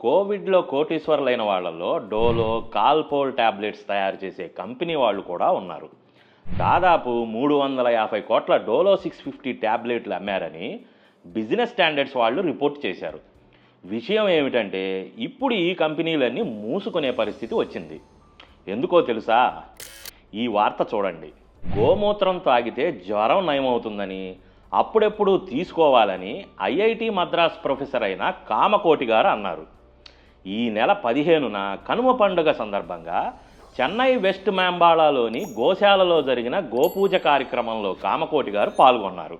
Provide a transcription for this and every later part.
కోవిడ్‌లో కోటీశ్వరులైన వాళ్ళలో డోలో, కాల్పోల్ టాబ్లెట్స్ తయారు చేసే కంపెనీ వాళ్ళు కూడా ఉన్నారు. దాదాపు 350,00,00,000 డోలో 650 టాబ్లెట్లు అమ్మారని బిజినెస్ స్టాండర్డ్స్ వాళ్ళు రిపోర్ట్ చేశారు. విషయం ఏమిటంటే ఇప్పుడు ఈ కంపెనీలన్నీ మూసుకునే పరిస్థితి వచ్చింది. ఎందుకో తెలుసా? ఈ వార్త చూడండి. గోమూత్రం తాగితే జ్వరం నయమవుతుందని, అప్పుడెప్పుడు తీసుకోవాలని ఐఐటి మద్రాస్ ప్రొఫెసర్ అయిన కామకోటి గారు అన్నారు. ఈ నెల 15న కనుమ పండుగ సందర్భంగా చెన్నై వెస్ట్ మెంబాళాలోని గోశాలలో జరిగిన గోపూజ కార్యక్రమంలో కామకోటి గారు పాల్గొన్నారు.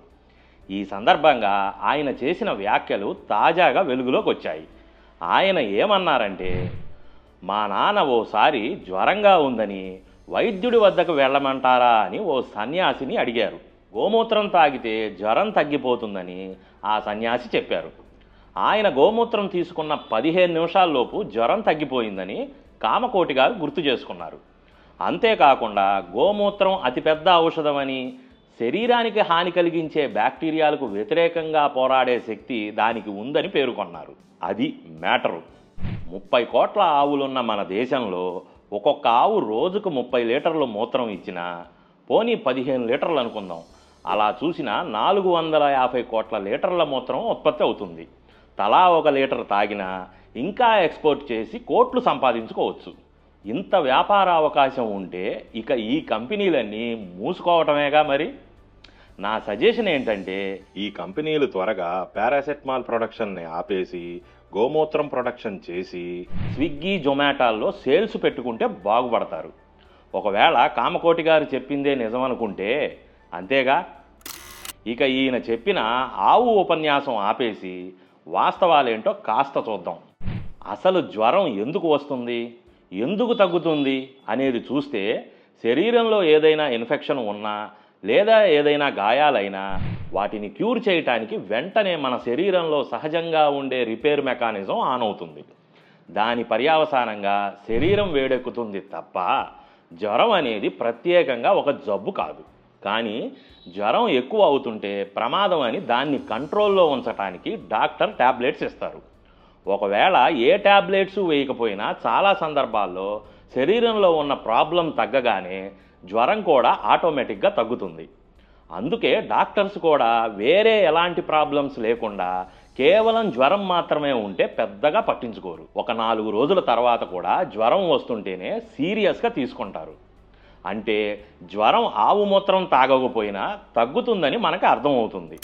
ఈ సందర్భంగా ఆయన చేసిన వ్యాఖ్యలు తాజాగా వెలుగులోకి వచ్చాయి. ఆయన ఏమన్నారంటే, మా నాన్న ఓసారి జ్వరంగా ఉందని వైద్యుడి వద్దకు వెళ్ళమంటారా అని ఓ సన్యాసిని అడిగారు. గోమూత్రం తాగితే జ్వరం తగ్గిపోతుందని ఆ సన్యాసి చెప్పారు. ఆయన గోమూత్రం తీసుకున్న 15 నిమిషాల్లోపు జ్వరం తగ్గిపోయిందని కామకోటి గారు గుర్తు చేసుకున్నారు. అంతేకాకుండా గోమూత్రం అతిపెద్ద ఔషధమని, శరీరానికి హాని కలిగించే బ్యాక్టీరియాలకు వ్యతిరేకంగా పోరాడే శక్తి దానికి ఉందని పేర్కొన్నారు. అది మ్యాటరు. 30 కోట్ల ఆవులున్న మన దేశంలో ఒక్కొక్క ఆవు రోజుకు 30 లీటర్లు మూత్రం ఇచ్చినా, పోనీ 15 లీటర్లు అనుకుందాం, అలా చూసినా 450 కోట్ల లీటర్ల మూత్రం ఉత్పత్తి అవుతుంది. తలా 1 లీటర్ తాగినా ఇంకా ఎక్స్పోర్ట్ చేసి కోట్లు సంపాదించుకోవచ్చు. ఇంత వ్యాపార అవకాశం ఉంటే ఇక ఈ కంపెనీలన్నీ మూసుకోవటమేగా మరి. నా సజెషన్ ఏంటంటే, ఈ కంపెనీలు త్వరగా పారాసెటమాల్ ప్రొడక్షన్ని ఆపేసి గోమూత్రం ప్రొడక్షన్ చేసి స్విగ్గీ, జొమాటోల్లో సేల్స్ పెట్టుకుంటే బాగుపడతారు. ఒకవేళ కామకోటి గారు చెప్పిందే నిజమనుకుంటే అంతేగా. ఇక ఈయన చెప్పిన ఆవు ఉపన్యాసం ఆపేసి వాస్తవాలేంటో కాస్త చూద్దాం. అసలు జ్వరం ఎందుకు వస్తుంది, ఎందుకు తగ్గుతుంది అనేది చూస్తే, శరీరంలో ఏదైనా ఇన్ఫెక్షన్ ఉన్నా లేదా ఏదైనా గాయాలైనా వాటిని క్యూర్ చేయటానికి వెంటనే మన శరీరంలో సహజంగా ఉండే రిపేర్ మెకానిజం ఆన్ అవుతుంది. దాని పర్యవసానంగా శరీరం వేడెక్కుతుంది తప్ప జ్వరం అనేది ప్రత్యేకంగా ఒక జబ్బు కాదు. కానీ జ్వరం ఎక్కువ అవుతుంటే ప్రమాదం అని దాన్ని కంట్రోల్లో ఉంచడానికి డాక్టర్ ట్యాబ్లెట్స్ ఇస్తారు. ఒకవేళ ఏ ట్యాబ్లెట్స్ వేయకపోయినా చాలా సందర్భాల్లో శరీరంలో ఉన్న ప్రాబ్లం తగ్గగానే జ్వరం కూడా ఆటోమేటిక్గా తగ్గుతుంది. అందుకే డాక్టర్స్ కూడా వేరే ఎలాంటి ప్రాబ్లమ్స్ లేకుండా కేవలం జ్వరం మాత్రమే ఉంటే పెద్దగా పట్టించుకోరు. ఒక 4 రోజుల తర్వాత కూడా జ్వరం వస్తుంటేనే సీరియస్గా తీసుకుంటారు. అంటే జ్వరం ఆవు మూత్రం తాగకపోయినా తగ్గుతుందని మనకు అర్థమవుతుంది.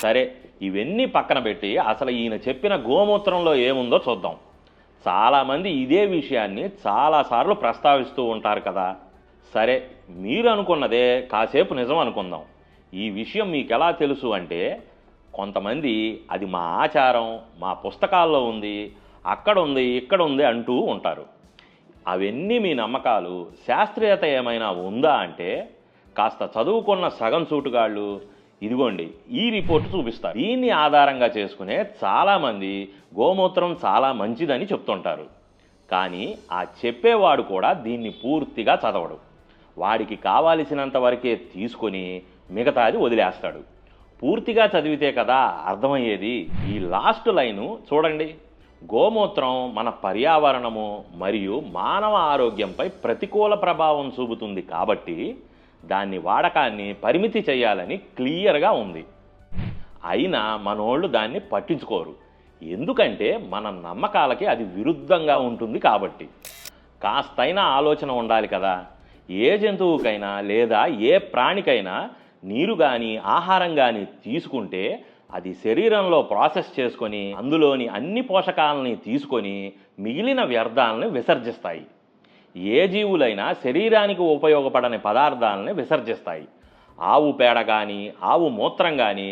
సరే, ఇవన్నీ పక్కన పెట్టి అసలు ఈయన చెప్పిన గోమూత్రంలో ఏముందో చూద్దాం. చాలామంది ఇదే విషయాన్ని చాలాసార్లు ప్రస్తావిస్తూ ఉంటారు కదా. సరే, మీరు అనుకున్నదే కాసేపు నిజం అనుకుందాం. ఈ విషయం మీకు ఎలా తెలుసు అంటే, కొంతమంది అది మా ఆచారం, మా పుస్తకాల్లో ఉంది, అక్కడ ఉంది, ఇక్కడ ఉంది అంటూ ఉంటారు. అవన్నీ మీ నమ్మకాలు. శాస్త్రీయత ఏమైనా ఉందా అంటే కాస్త చదువుకున్న సగం సూటుగాళ్ళు ఇదిగోండి ఈ రిపోర్టు చూపిస్తారు. దీన్ని ఆధారంగా చేసుకునే చాలామంది గోమూత్రం చాలా మంచిదని చెప్తుంటారు. కానీ ఆ చెప్పేవాడు కూడా దీన్ని పూర్తిగా చదవడు. వాడికి కావాల్సినంత వరకే తీసుకొని మిగతాది వదిలేస్తాడు. పూర్తిగా చదివితే కదా అర్థమయ్యేది. ఈ లాస్ట్ లైను చూడండి. గోమూత్రం మన పర్యావరణము మరియు మానవ ఆరోగ్యంపై ప్రతికూల ప్రభావం చూపుతుంది కాబట్టి దాన్ని వాడకాన్ని పరిమితి చేయాలని క్లియర్గా ఉంది. అయినా మనోళ్ళు దాన్ని పట్టించుకోరు. ఎందుకంటే మన నమ్మకాలకి అది విరుద్ధంగా ఉంటుంది కాబట్టి. కాస్తైనా ఆలోచన ఉండాలి కదా. ఏ జంతువుకైనా లేదా ఏ ప్రాణికైనా నీరు కానీ ఆహారం కానీ తీసుకుంటే అది శరీరంలో ప్రాసెస్ చేసుకొని అందులోని అన్ని పోషకాలని తీసుకొని మిగిలిన వ్యర్థాలను విసర్జిస్తాయి. ఏ జీవులైనా శరీరానికి ఉపయోగపడని పదార్థాలని విసర్జిస్తాయి. ఆవు పేడ కానీ ఆవు మూత్రం కానీ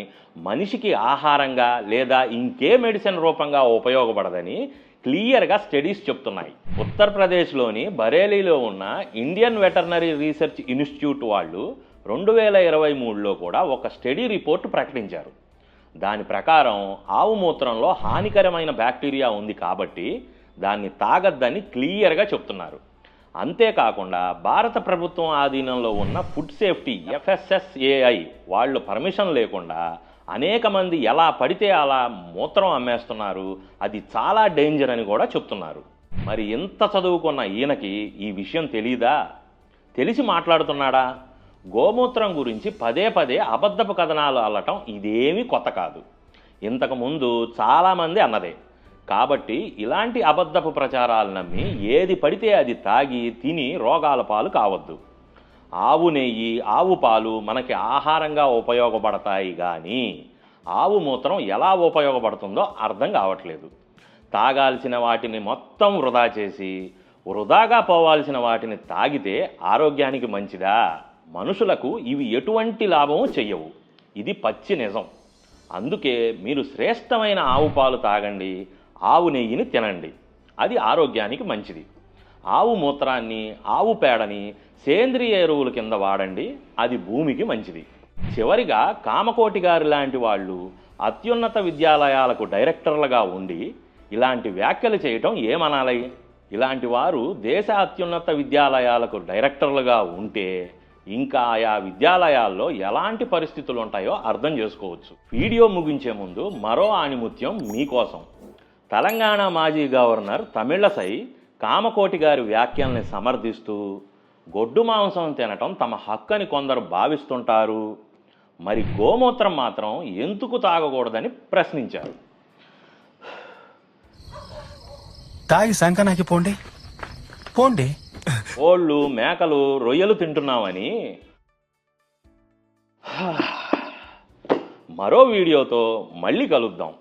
మనిషికి ఆహారంగా లేదా ఇంకే మెడిసిన్ రూపంగా ఉపయోగపడదని క్లియర్గా స్టడీస్ చెప్తున్నాయి. ఉత్తరప్రదేశ్లోని బరేలీలో ఉన్న ఇండియన్ వెటర్నరీ రీసెర్చ్ ఇన్స్టిట్యూట్ వాళ్ళు 2023లో కూడా ఒక స్టడీ రిపోర్ట్ ప్రకటించారు. దాని ప్రకారం ఆవు మూత్రంలో హానికరమైన బ్యాక్టీరియా ఉంది కాబట్టి దాన్ని తాగద్దని క్లియర్గా చెప్తున్నారు. అంతేకాకుండా భారత ప్రభుత్వం ఆధీనంలో ఉన్న ఫుడ్ సేఫ్టీ FSSAI వాళ్ళు పర్మిషన్ లేకుండా అనేక మంది ఎలా పడితే అలా మూత్రం అమ్మేస్తున్నారు, అది చాలా డేంజర్ అని కూడా చెప్తున్నారు. మరి ఇంత చదువుకున్న ఈయనకి ఈ విషయం తెలీదా? తెలిసి మాట్లాడుతున్నాడా? గోమూత్రం గురించి పదే పదే అబద్ధపు కథనాలు అల్లటం ఇదేమీ కొత్త కాదు. ఇంతకుముందు చాలామంది అన్నదే. కాబట్టి ఇలాంటి అబద్ధపు ప్రచారాలు నమ్మి ఏది పడితే అది తాగి తిని రోగాల పాలు కావద్దు. ఆవు నెయ్యి, ఆవు పాలు మనకి ఆహారంగా ఉపయోగపడతాయి, కానీ ఆవు మూత్రం ఎలా ఉపయోగపడుతుందో అర్థం కావట్లేదు. తాగాల్సిన వాటిని మొత్తం వృధా చేసి వృధాగా పోవాల్సిన వాటిని తాగితే ఆరోగ్యానికి మంచిదా? మనుషులకు ఇవి ఎటువంటి లాభము చెయ్యవు. ఇది పచ్చి నిజం. అందుకే మీరు శ్రేష్టమైన ఆవు పాలు తాగండి, ఆవు నెయ్యిని తినండి. అది ఆరోగ్యానికి మంచిది. ఆవు మూత్రాన్ని, ఆవు పేడని సేంద్రియ ఎరువుల కింద వాడండి, అది భూమికి మంచిది. చివరిగా కామకోటి గారి లాంటి వాళ్ళు అత్యున్నత విద్యాలయాలకు డైరెక్టర్లుగా ఉండి ఇలాంటి వ్యాఖ్యలు చేయటం ఏమనాలి? ఇలాంటి వారు దేశ అత్యున్నత విద్యాలయాలకు డైరెక్టర్లుగా ఉంటే ఇంకా ఆయా విద్యాలయాల్లో ఎలాంటి పరిస్థితులు ఉంటాయో అర్థం చేసుకోవచ్చు. వీడియో ముగించే ముందు మరో ఆణిముత్యం మీకోసం. తెలంగాణ మాజీ గవర్నర్ తమిళసై కామకోటి గారి వ్యాఖ్యల్ని సమర్థిస్తూ గొడ్డు మాంసం తినటం తమ హక్కని కొందరు భావిస్తుంటారు, మరి గోమూత్రం మాత్రం ఎందుకు తాగకూడదని ప్రశ్నించారు. తాగి సంకనాకి పోండి పోండి. కోళ్ళు, మేకలు, రొయ్యలు తింటున్నామని మరో వీడియోతో మళ్ళీ కలుద్దాం.